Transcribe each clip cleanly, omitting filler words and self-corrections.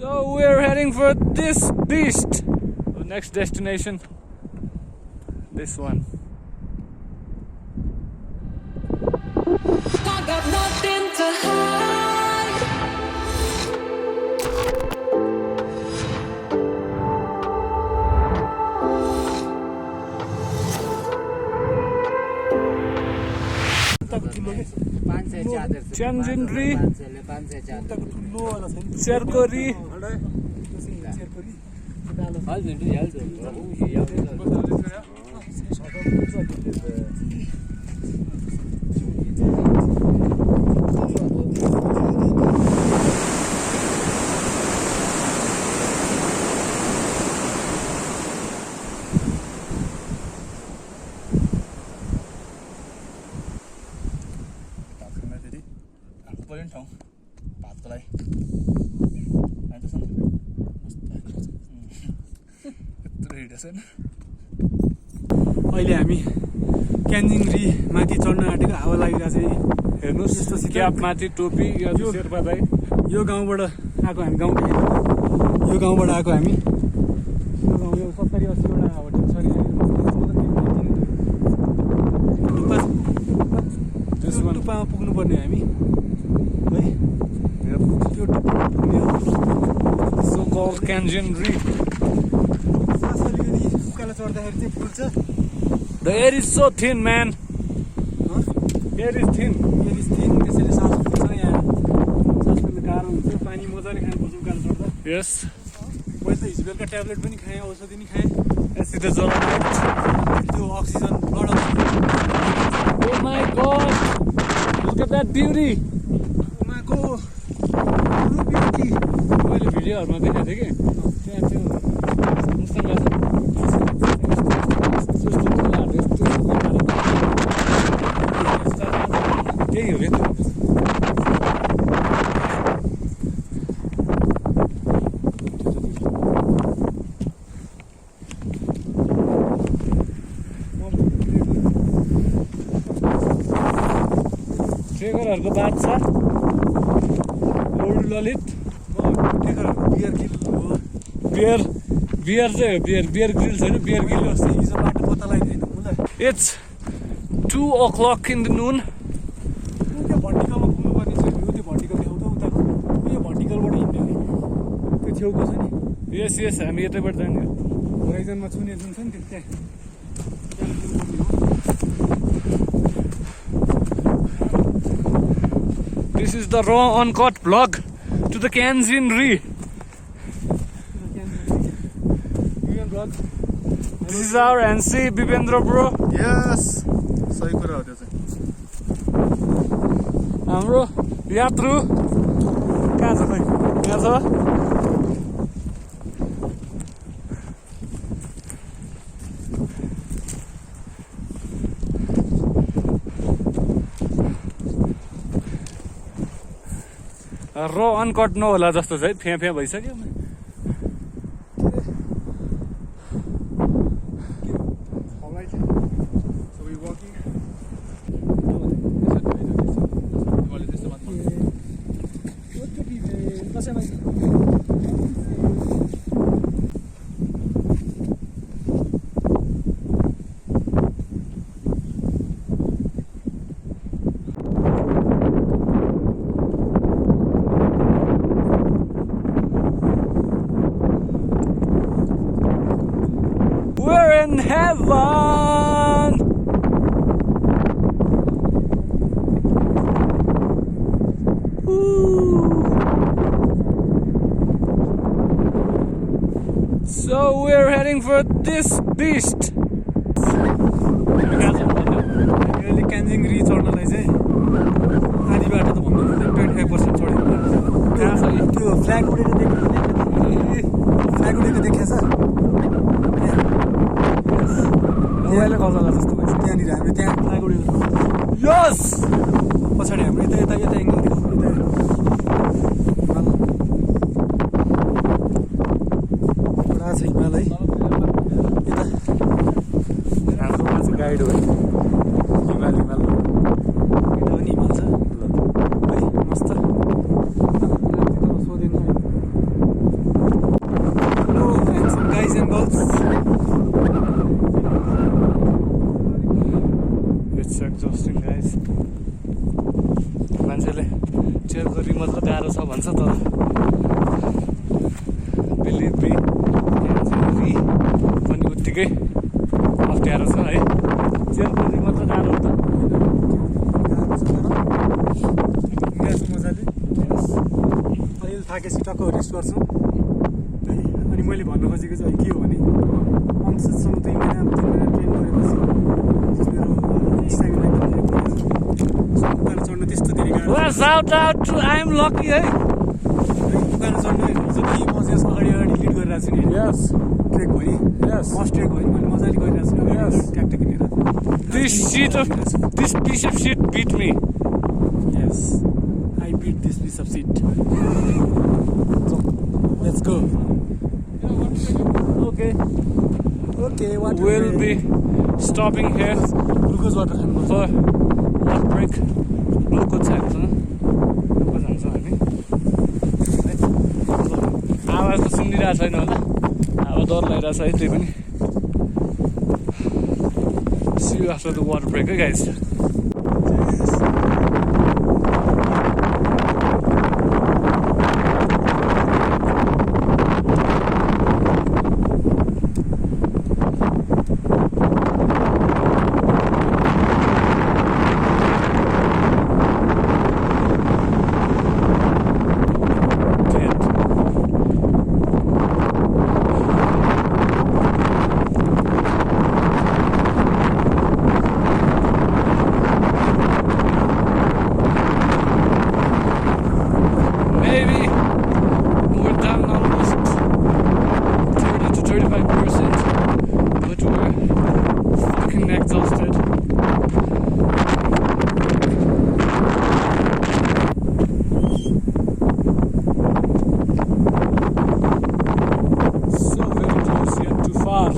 So we're heading for this beast. The next destination, this one. I got nothing to hide. Chanjinri, Cherkori. अहिले हामी क्यान्जिङरी माथि चढ्न आँटेको हावा लागिरहेको छ। हेर्नुहोस् यस्तो शीतल। क्याप माथि टोपी यो शेर्पा दाइ। यो गाउँबाट आएको हामी गाउँ यो गाउँबाट आएको हामी यो गाउँ यो 70-80वटा होटल छ टुप्पामा पुग्नुपर्ने हामी है। यो टुप्पामा पुग्ने हो। So called Chanjinri. सास अलिकति उकालो चढ्दाखेरि चाहिँ फुल्छ। The air is so thin, man. Air is thin. त्यसैले सास फुल्छ। यहाँ सास फेर्न गाह्रो हुन्छ। पानी मजाले खानुपर्छ उकालो चढ्दा। Yes. मैले त हिजो बेलुका ट्याब्लेट पनि खाएँ, औषधि पनि खाएँ। Acid is all right. त्यो oxygen blood oxygen. Oh my God! Look at that beauty. उमाको ब्युटी। मैले भिडियोहरुमा देखेको थिएँ कि त्यहाँ त्यो मुस्ताङ गाछ। त्यही हो क्या त्यो। ट्रेकरहरूको बादशाह लर्ड ललित। बियर गिल हो। बियर चाहिँ हो, बियर ग्रिल छैन, बियर गिल हो। हिजो बाटो पत्ता लगाइदिएन मलाई। It's 2 o'clock in the noon. त्यो भर्टिकलमा पुग्नुपर्ने छ। त्यो भर्टिकल देखाउँछ उताको। यो भर्टिकलबाट हिँड्ने हो नि। त्यो छेउको छ नि। Yes, हामी यतैबाट जाने हो। होराइजनमा छुने जुन छ नि त्यो त्यहाँ। This is the raw uncut vlog to the Chanjinri. This is our NC Bipendra bro. Yes. सही कुरा हो त्यो चाहिँ। हाम्रो यात्रु कहाँ छ खै? यहाँ छ? र अनकट नहोला जस्तो छ है, फ्या भइसक्यो। We're in heaven. So we're heading for this beast. क्यान्जिङरी चढ्नलाई चाहिँ आधी बाटो त भन्नु 25% चढ्यो। कहाँ छ त्यो फ्ल्याग उडेको देख्छ? फ्ल्याग उडेको देखेछ? मोबाइलले कल्ला जस्तो भएछ। त्यहाँनिर हामी त्यहाँ फ्ल्याग उडेको। Yes. पछाडि हाम्रो यता एङ्गल देख्छ। पुरा छ हिमाल है। यता गाइड हो हिमाल। यता पनि हिमाल छ है, मस्त। सोधिनु निकै अप्ठ्यारो छ है चेलपुरी मात्र टाढो हो त मजाले अहिले थाकेपछि टक्क रेस्ट गर्छौँ है अनि मैले भन्नु खोजेको चाहिँ के हो भने अंशसम्म 2 महिना 3 महिना ट्रेन गरेपछि मेरो स्ट्यामिना उकालो चढ्न त्यस्तो धेरै गाह्रो Well, shout out to I'm lucky है उकालो चढ्न जति म चाहिँ अगाडि लिड गरिरहेको छु नि Yes. ट्रेकभरि Yes. फर्स्ट ट्रेकभरि मैले मजाले गरिरहेको छु Yes. ट्याक्टिक हिँडेर This piece of shit beat me. Yes, I beat this piece of shit. So, let's go. Okay. Okay, what We'll be stopping here glucose water खानु for water break. Glucose खान्छौँ glucose खान्छौँ हामी है आवाज त सुनिरहेको छैन होला अब डर लागिरहेछ है त्यही पनि See you after the water break, hey guys. Maybe we're down almost 30 to 35%, but we're fucking exhausted. So very close yet too far.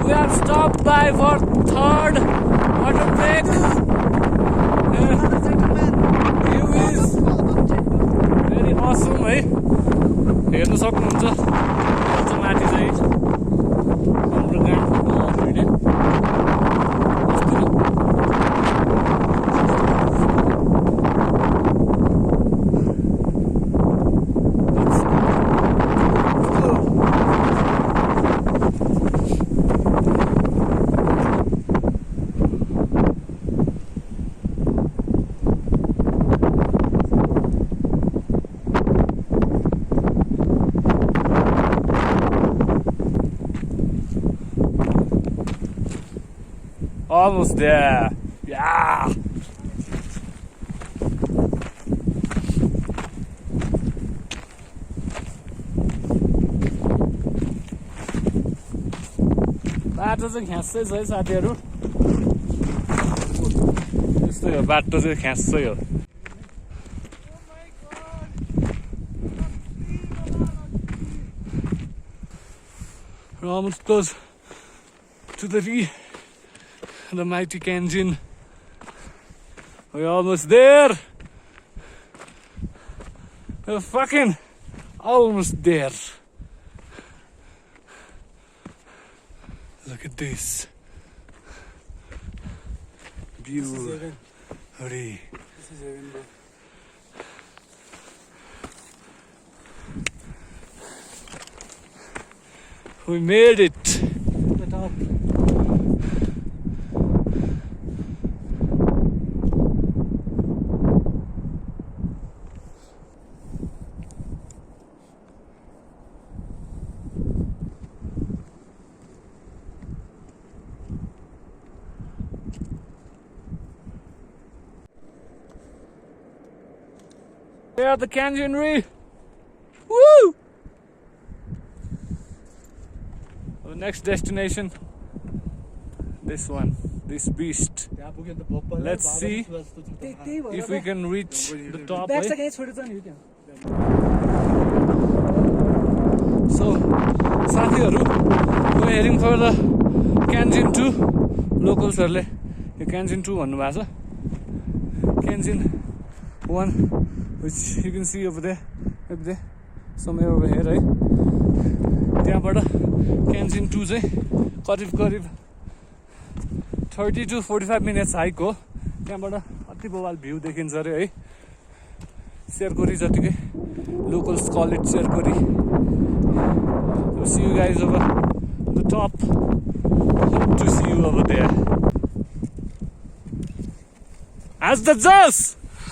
We have stopped by for third water break. View is very awesome है हेर्न सक्नुहुन्छ अझ माथि चाहिँ हाम्रो गाउँको video Almost there. Yeah. बाटो चाहिँ ख्याँच्चै छ है साथीहरू यस्तै हो बाटो चाहिँ ख्याँच्चै हो We're almost close to the mighty Kangen. We're almost there. We're fucking almost there. Look at this view. Hurry. This is heaven, bro. We made it. The top. We are at the Kangen Reef. Woo! Our next destination. This one. This beast. Let's see if we can reach the top. Back Eh? second, छोडेछ नि त्यहाँ. So, साथीहरू, we're heading for the Kangen 2. Localsहरूले यो Kangen 2 भन्नुभएको छ. Kangen 1, which you can see over there, up there. Somewhere over here है। त्यहाँबाट क्यान्जिन 2 चाहिँ करिब 30 to 45 मिनट्स हाइक हो। त्यहाँबाट अति बवाल भ्यू देखिन्छ अरे है, शेरकोरी जतिकै, locals call it Sherkori. See you guys over the top. Hope to see you over there. How's the Joss?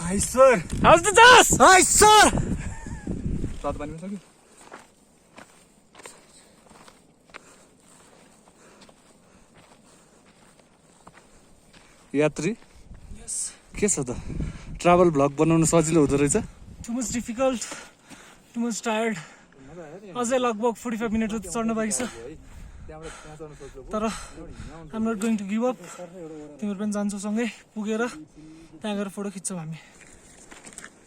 Hi sir. How's the Joss? Hi sir. रात पानी में सक्यो यात्री के छ त? ट्राभल भ्लग बनाउन सजिलो हुँदो रहेछ। Too much difficult. Too much tired. अझै लगभग 45 मिनट जति चढ्न बाँकी छ। तर I'm not going to give up. तिमीहरू पनि जान्छौ सँगै, पुगेर त्यहाँ गएर फोटो खिच्छौँ हामी।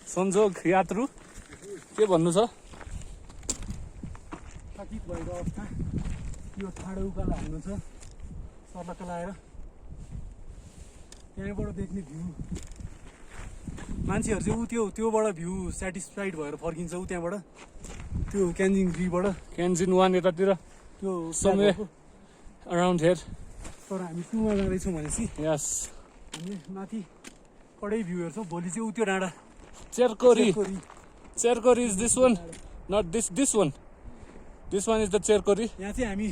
संजोग यात्रु के भन्नु छ? थकित भएको अवस्था, यो ठाडो उकालो हाल्नु छ सर्लक्क लाएर। यहाँबाट देख्ने भ्यू, मान्छेहरू चाहिँ त्योबाट भ्यू सेटिस्फाइड भएर फर्किन्छ ऊ त्यहाँबाट, त्यो क्यान्जिन 3 बाट। क्यान्जिन 1 यतातिर त्यो समवेयर अराउन्ड हियर। तर हामी 2 मा जाँदैछौँ भनेपछि यस, हामीले माथि कडै भ्यू हेर्छौँ। भोलि चाहिँ ऊ त्यो डाँडा Cherkori is this one, not this one. This one is the Cherkori. यहाँ चाहिँ हामी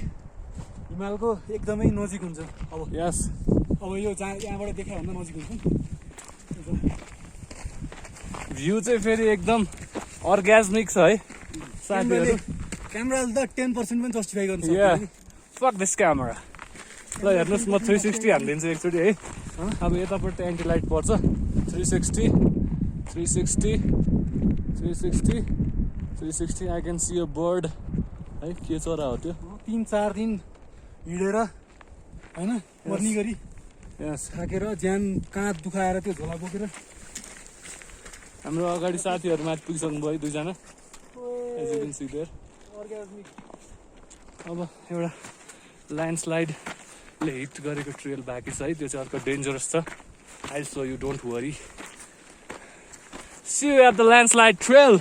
हिमालको एकदमै नजिक हुन्छ। अब यस, अब यो यहाँबाट देखायो भन्दा नजिक हुन्छ। भ्यू चाहिँ फेरि एकदम अर्ग्याजमिक छ है साथीहरू। क्यामेराले त 10% पनि जस्टिफाई गर्न या सक्दैन। Fuck this camera. ल हेर्नुहोस्, म 360 हालिदिन्छु एकचोटि है। अब यतापट्टि एन्टी लाइट पर्छ। 360 I can see a bird है। के चरा हो त्यो? 3-4 दिन हिँडेर होइन मर्नी गरी यस, थाकेर ज्यान काँध दुखाएर त्यो झोला बोकेर हाम्रो अगाडि साथीहरू माथि पुगिसक्नु भयो 2 जना। As you can see there. अब एउटा ल्यान्डस्लाइडले हिट गरेको ट्रेल बाँकी छ है, त्यो चाहिँ अर्को डेन्जरस छ। I so you don't worry. See you at the landslide trail.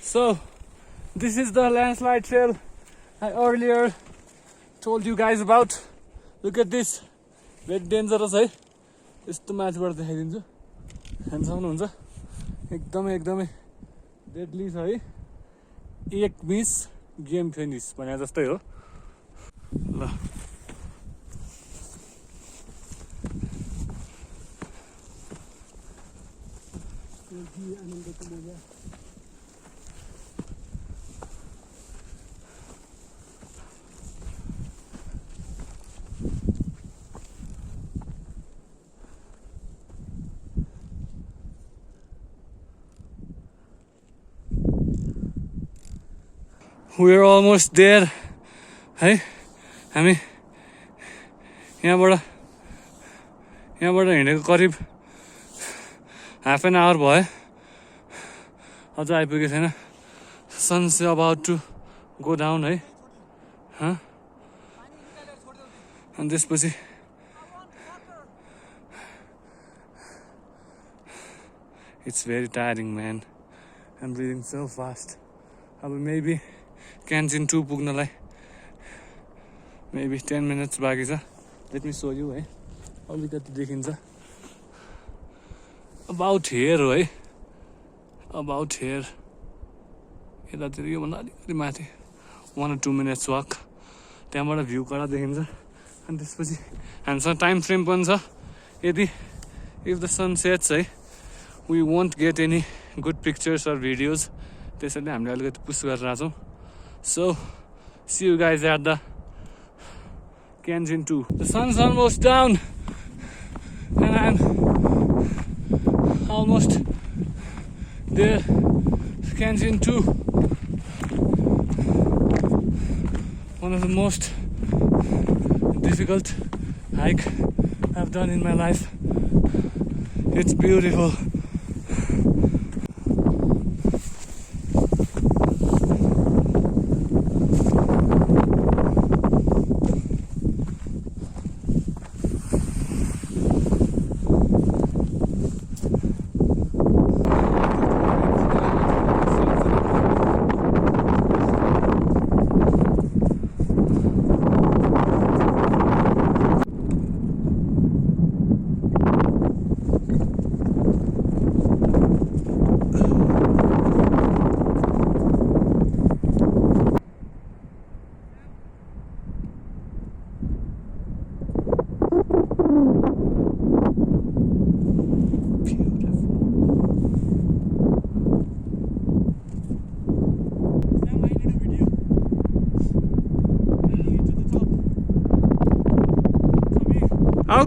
So this is the landslide trail I earlier told you guys about. Look at this, very dangerous है। यस्तो माथिबाट देखाइदिन्छु, हेर्न सक्नुहुन्छ। एकदमै डेडली छ है। एक मिस गेम फिनिस भने जस्तै हो। ल we're almost there है। हामी यहाँबाट हिँडेको करिब हाफ एन आवर भयो, अझ आइपुगेको छैन। Sun is about to go down है। अनि त्यसपछि it's very tiring man. I'm breathing so fast. अब मेबी क्यान्जिन 2 पुग्नलाई मेबी 10 मिनट्स बाँकी छ। लेट मी सो यु है, अलिकति देखिन्छ। अबाउट हियर हो है, अबाउट हियर। यतातिर योभन्दा अलिकति माथि 1 or 2 मिनट्स वाक। त्यहाँबाट भ्यू कडा देखिन्छ। अनि त्यसपछि हामीसँग टाइम फ्रेम पनि छ। यदि इफ द सन सेट्स है, we won't get any good pictures or videos. त्यसैले हामीले अलिकति पुस गरेर छौँ। So, see you guys at the Canyon 2. The sun's almost down and I'm almost there. Canyon 2. One of the most difficult hike I've done in my life. It's beautiful.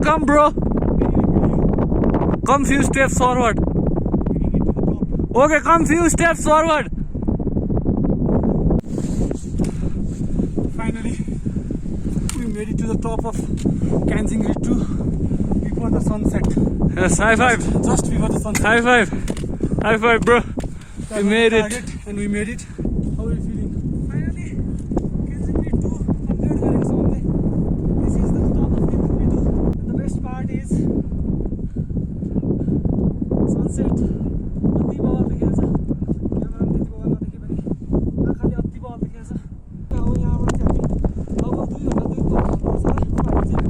come, bro. Come few steps forward. Okay, come few steps forward. Finally, we made it to the top of Kanjingri 2 before the sunset. Yes, high five. Just before the sunset. High five. High five, bro. That We was made the it. target, and we made it. How are you feeling? Finally, Kanjingri 200 गरेको छ हामीले. This is the top of Kanjingri 2. And the best part is sunset. अति बवाल देखिरहेछ. क्यामेरामा त्यति बवाल नदेखि पनि आँखाले अति बवाल देखिरहेछ. अब यहाँबाट चाहिँ हामी लगभग 2 घण्टा 2 घन्टा पर्छ. हामी चाहिँ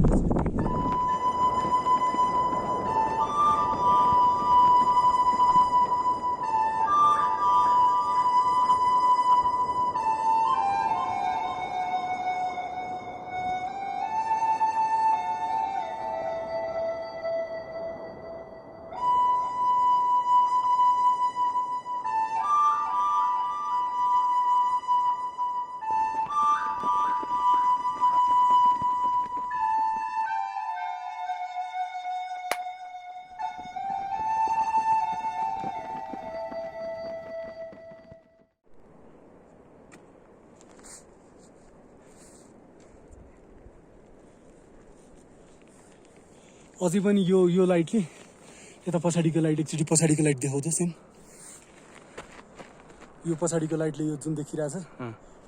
अझै पनि यो लाइटले यता पछाडिको लाइट एकचोटि पछाडिको लाइट देखाउँछ सेम. यो पछाडिको लाइटले यो जुन देखिरहेछ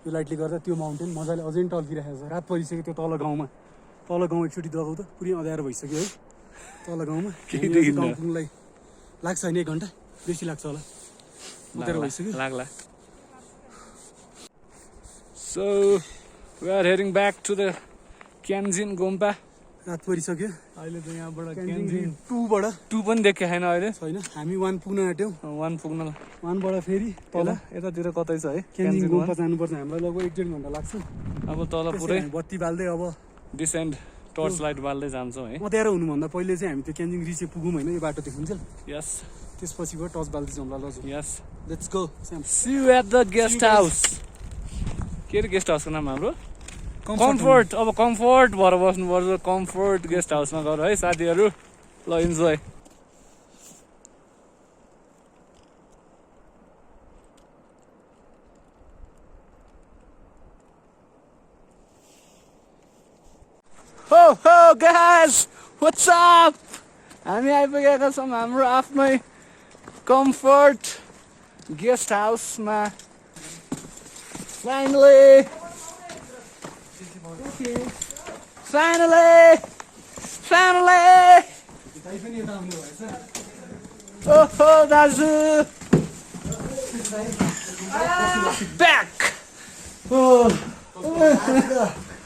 यो लाइटले गर्दा त्यो माउन्टेन मजाले अझै पनि टल्किरहेको छ. रात परिसक्यो त्यो तल गाउँ एकचोटि देखाउ त. पुरै अँध्यारो भइसक्यो है तल गाउँमा. केही देखिन्न. गाउँ पुग्नलाई लाग्छ होइन 1 घन्टा बेसी लाग्छ होला. अँध्यारो भइसक्यो. Lagla. So we are heading back to the Kenzin Gompa. रात परिसक्यो. अहिले त यहाँबाट Kanjingri Kenzin 2 बाट 2 पनि देखे छैन अहिले. छैन. हामी 1 पुग्न आँट्यौँ. 1 पुग्न 1 बाट फेरि तल यतातिर कतै छ है केन्जिङ Kenzin गुम्पा 1. जानुपर्छ. हामीलाई लगभग 1-1.5 घन्टा लाग्छ. अब तल त्यसै पुरै हामी बत्ती बाल्दै अब डिसेन्ड टर्च लाइट बाल्दै जान्छौँ है. अँध्यारो हुनुभन्दा पहिले चाहिँ हामी त्यो क्यान्जिङ रिच पुगौँ होइन. यो बाटो देखुन्जेल यस त्यसपछि गएर टच बाल्दै जाउँला. ल yes let's go. See you at the guest house. के अरे गेस्ट हाउसको नाम हाम्रो कम्फोर्ट. अब कम्फोर्ट भएर बस्नुपर्छ. कम्फोर्ट गेस्ट हाउसमा गएर है साथीहरू. ल इन्जोय. हो गाइस व्हाट्स अप. हामी आइपुगेका छौँ हाम्रो आफ्नै कम्फोर्ट गेस्ट हाउसमा. फाइनली ओहो दाजु ब्याक.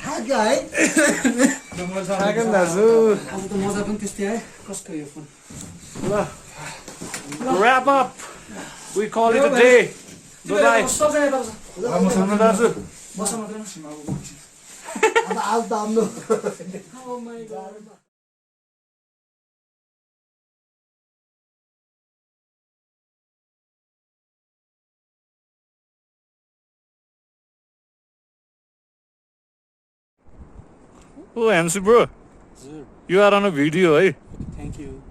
थाक्यो नि दाजु. अब त मजा पनि त्यस्तै आयो. कस्तो यो फोन. ल wrap up. We call it a day. Bye bye. दाजु Oh, MC bro, you are on a video, eh? Thank you.